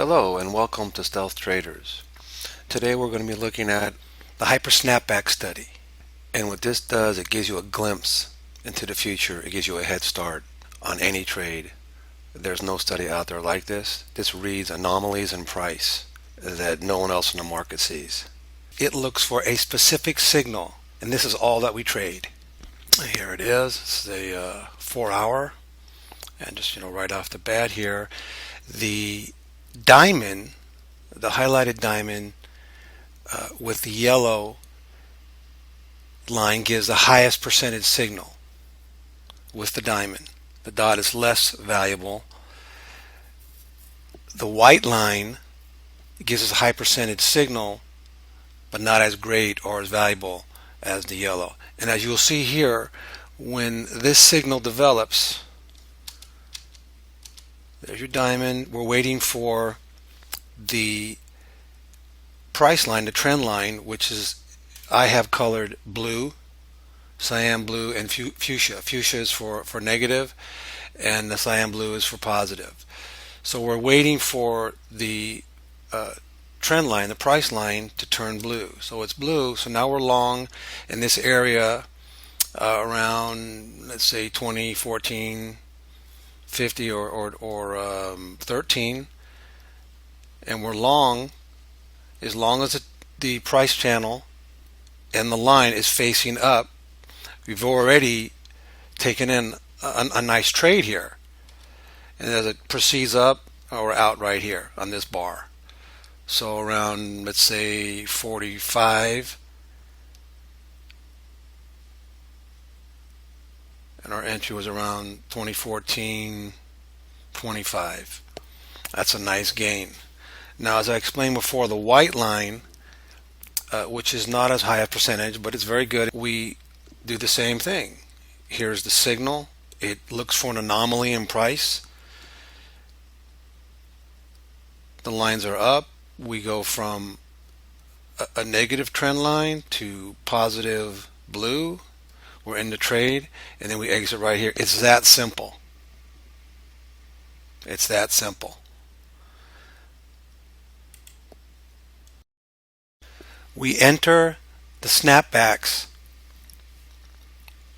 Hello and welcome to Stealth Traders. Today we're going to be looking at the HyperSnapback study. And what this does, it gives you a glimpse into the future. It gives you a head start on any trade. There's no study out there like this. This reads anomalies in price that no one else in the market sees. It looks for a specific signal, and this is all that we trade. Here it is. It's a 4-hour, and just right off the bat here, the diamond, the highlighted diamond with the yellow line gives the highest percentage signal with the diamond. The dot is less valuable. The white line gives us a high percentage signal, but not as great or as valuable as the yellow. And as you'll see here, when this signal develops, there's your diamond. We're waiting for the price line, the trend line, which is, I have colored blue, cyan blue, and fuchsia. Fuchsia is for negative, and the cyan blue is for positive. So we're waiting for the trend line, the price line, to turn blue. So it's blue. So now we're long in this area around, let's say, 2014. 50 or 13, and we're long as long as the price channel and the line is facing up. We've already taken in a nice trade here, and as it proceeds up, we're out right here on this bar. So around, let's say, 45, and our entry was around 2014, 25. That's a nice gain. Now, as I explained before, the white line, which is not as high a percentage, but it's very good, we do the same thing. Here's the signal. It looks for an anomaly in price. The lines are up. We go from a negative trend line to positive blue. We're in the trade, and then we exit right here. It's that simple. It's that simple. We enter the snapbacks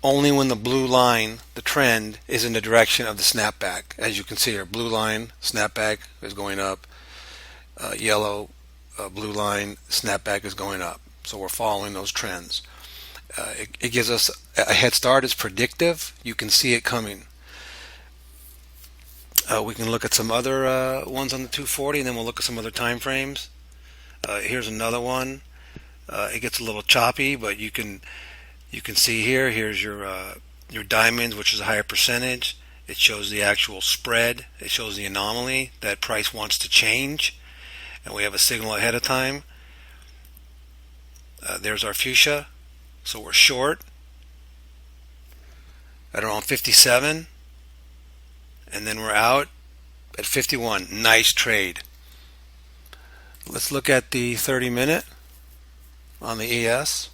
only when the blue line, the trend, is in the direction of the snapback. As you can see here, blue line, snapback is going up. Yellow, blue line, snapback is going up. So we're following those trends. It gives us a head start. It's predictive. You can see it coming. We can look at some other ones on the 240, and then we'll look at some other time frames. Here's another one. It gets a little choppy, but you can see here. Here's your diamonds, which is a higher percentage. It shows the actual spread. It shows the anomaly that price wants to change, and we have a signal ahead of time. There's our fuchsia. So we're short at around 57, and then we're out at 51. Nice trade. Let's look at the 30-minute on the ES.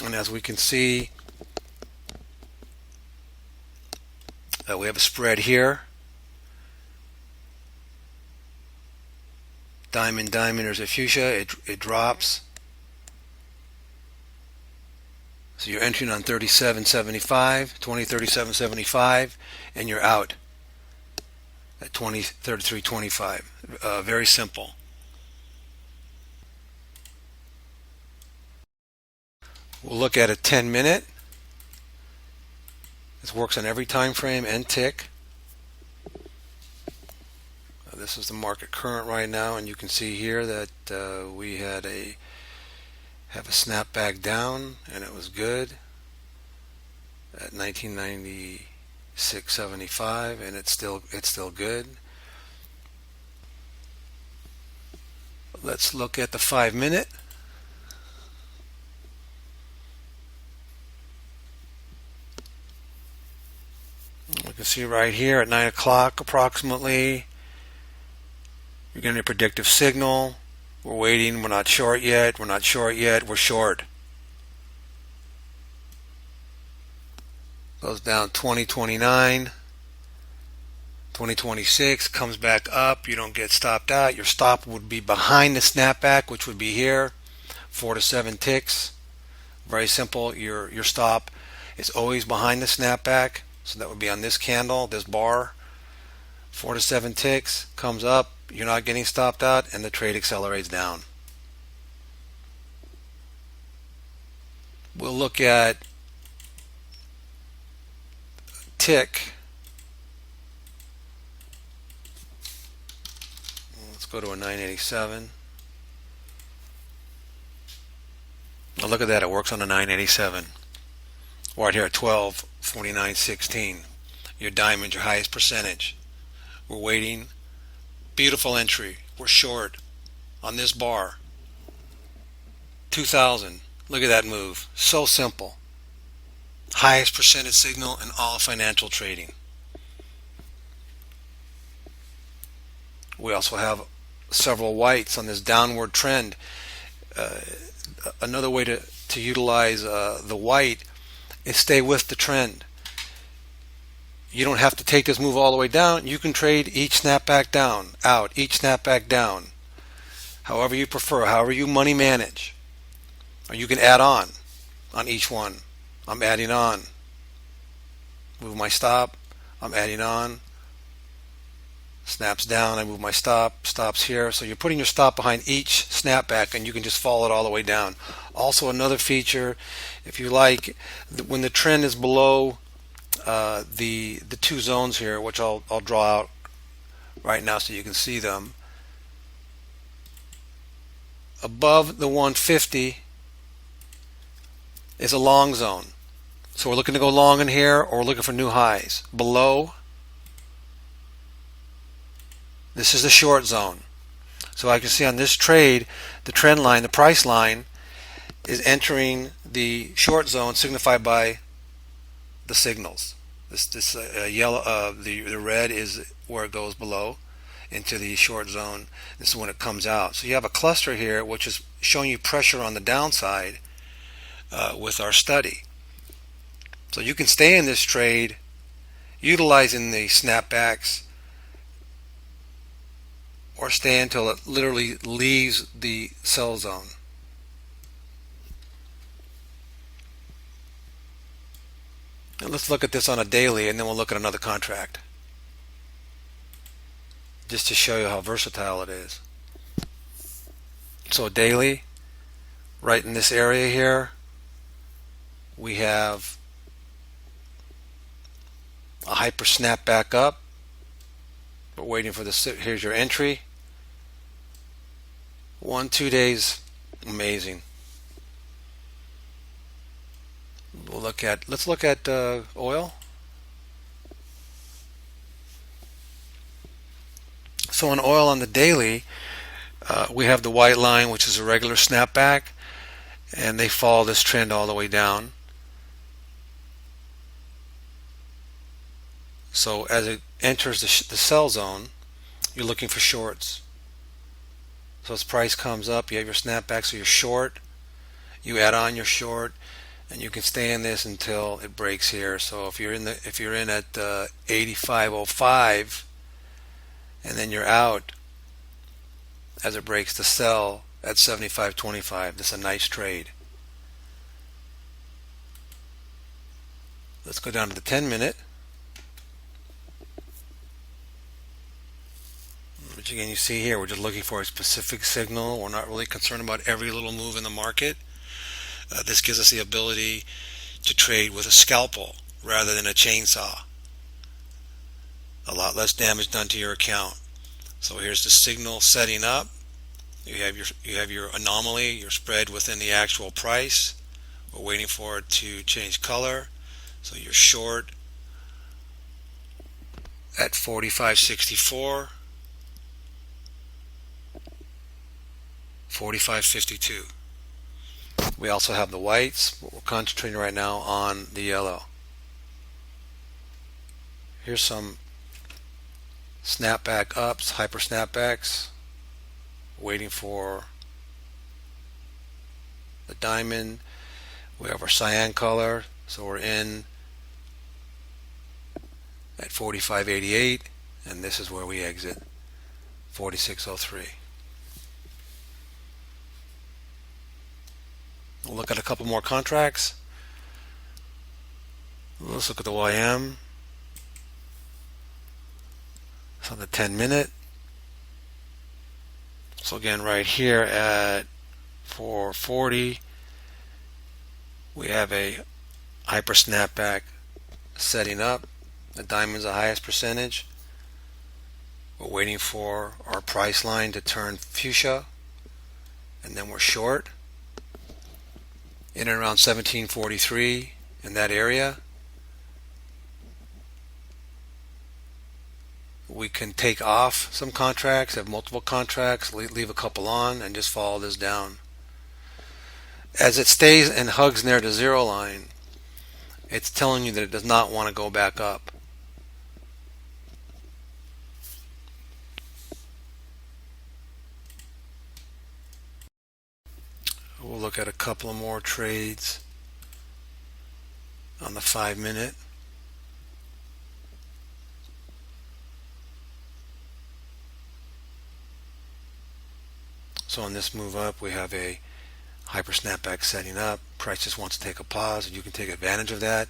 And as we can see, we have a spread here. Diamond, there's a fuchsia, it drops. So you're entering on 37.75, 20.37.75, and you're out at 20.33.25. Very simple. We'll look at a 10-minute. This works on every time frame and tick. This is the market current right now, and you can see here that we have a snapback down, and it was good at 1996.75, and it's still good. Let's look at the 5-minute. We can see right here at 9 o'clock approximately. You're getting a predictive signal. We're waiting. We're not short yet. We're not short yet. We're short. Goes down 20.29. 2026 comes back up, you don't get stopped out. Your stop would be behind the snapback, which would be here, 4 to 7 ticks. Very simple. Your stop is always behind the snapback, so that would be on this candle, this bar. 4 to 7 ticks, comes up, you're not getting stopped out, and the trade accelerates down. We'll look at tick. Let's go to a 987. Now look at that, it works on a 987. Right here at 12.49.16. Your diamond, your highest percentage. We're waiting. Beautiful entry. We're short on this bar. 2000. Look at that move. So simple. Highest percentage signal in all financial trading. We also have several whites on this downward trend. Another way to utilize the white is stay with the trend. You don't have to take this move all the way down. You can trade each snapback down, out, each snapback down, however you prefer, however you money manage. Or you can add on each one. I'm adding on. Move my stop. I'm adding on. Snaps down. I move my stop. Stops here. So you're putting your stop behind each snapback, and you can just follow it all the way down. Also, another feature, if you like, when the trend is below the two zones here, which I'll draw out right now so you can see them. Above the 150 is a long zone. So we're looking to go long in here, or we're looking for new highs. Below, this is the short zone. So I can see on this trade, the trend line, the price line, is entering the short zone signified by the signals. This yellow, the red is where it goes below into the short zone. This is when it comes out. So you have a cluster here which is showing you pressure on the downside with our study. So you can stay in this trade utilizing the snapbacks, or stay until it literally leaves the sell zone. And let's look at this on a daily, and then we'll look at another contract, just to show you how versatile it is. So daily, right in this area here, we have a hyper snap back up. We're waiting for this. Here's your entry. 1-2 days, amazing. Let's look at oil. So on oil on the daily, we have the white line, which is a regular snapback, and they follow this trend all the way down. So as it enters the sell zone, you're looking for shorts. So as price comes up, you have your snapback, so you're short. You add on your short, and you can stay in this until it breaks here. So if you're in at 85.05, and then you're out as it breaks the sell at 75.25, this is a nice trade. Let's go down to the 10-minute. Which again, you see here, we're just looking for a specific signal. We're not really concerned about every little move in the market. This gives us the ability to trade with a scalpel rather than a chainsaw. A lot less damage done to your account. So here's the signal setting up. You have your anomaly, your spread within the actual price. We're waiting for it to change color. So you're short at 45.64. 45.52. We also have the whites, but we're concentrating right now on the yellow. Here's some snapback ups, hyper snapbacks, waiting for the diamond. We have our cyan color, so we're in at 45.88, and this is where we exit, 46.03. We'll look at a couple more contracts. Let's look at the YM. It's on the 10-minute. So again, right here at 440, we have a HyperSnapback setting up. The diamond's the highest percentage. We're waiting for our price line to turn fuchsia, and then we're short in and around 1743 in that area. We can take off some contracts, have multiple contracts, leave a couple on, and just follow this down. As it stays and hugs near the zero line, it's telling you that it does not want to go back up. We'll look at a couple of more trades on the 5-minute. So on this move up, we have a HyperSnapback setting up. Price just wants to take a pause, and you can take advantage of that.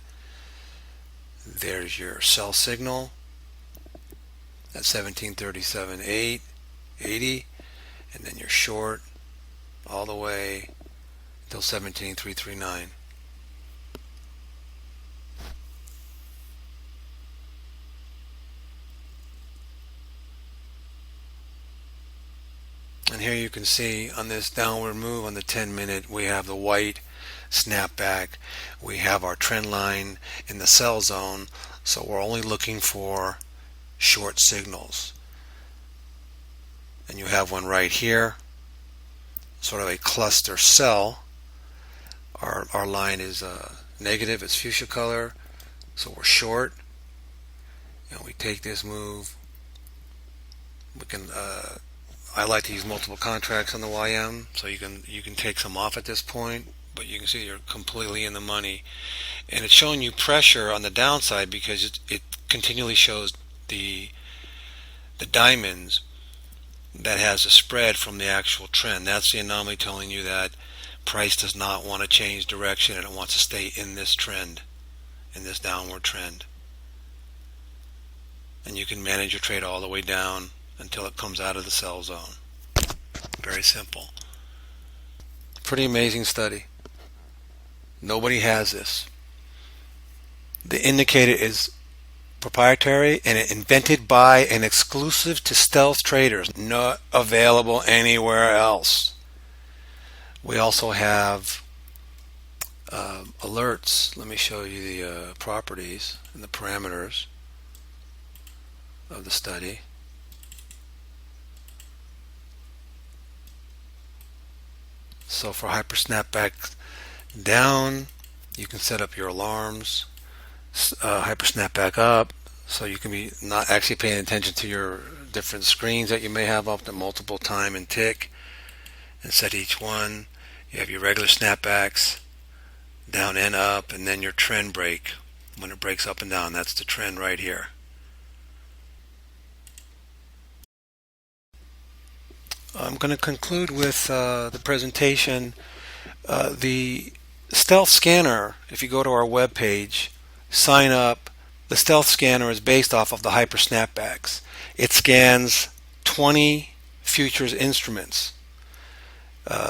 There's your sell signal at 1737.80, and then you're short all the way until 17,339. And here you can see on this downward move on the 10-minute, we have the white snapback. We have our trend line in the sell zone, so we're only looking for short signals. And you have one right here, sort of a cluster sell. Our line is negative, it's fuchsia color, so we're short. And we take this move. We can I like to use multiple contracts on the YM, so you can take some off at this point, but you can see you're completely in the money. And it's showing you pressure on the downside because it continually shows the diamonds that has a spread from the actual trend. That's the anomaly telling you that price does not want to change direction, and it wants to stay in this trend, in this downward trend. And you can manage your trade all the way down until it comes out of the sell zone. Very simple. Pretty amazing study. Nobody has this. The indicator is proprietary and invented by and exclusive to Stealth Traders, not available anywhere else. We also have alerts. Let me show you the properties and the parameters of the study. So for HyperSnapback down, you can set up your alarms. HyperSnapback up, so you can be not actually paying attention to your different screens that you may have up to multiple time and tick, and set each one. You have your regular snapbacks, down and up, and then your trend break. When it breaks up and down, that's the trend right here. I'm going to conclude with the presentation. The Stealth Scanner, if you go to our web page, sign up. The Stealth Scanner is based off of the HyperSnapbacks. It scans 20 futures instruments,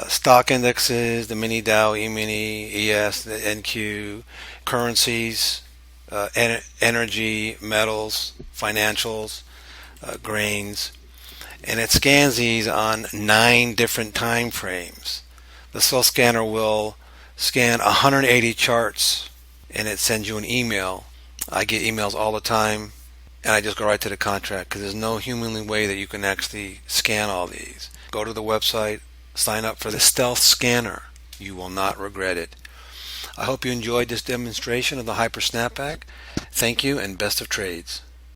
stock indexes, the mini Dow, E-mini, ES, the NQ, currencies, energy, metals, financials, grains, and it scans these on 9 different time frames. The Stealth Scanner will scan 180 charts, and it sends you an email. I get emails all the time, and I just go right to the contract because there's no humanly way that you can actually scan all these. Go to the website, sign up for the Stealth Scanner. You will not regret it. I hope you enjoyed this demonstration of the HyperSnapback. Thank you, and best of trades.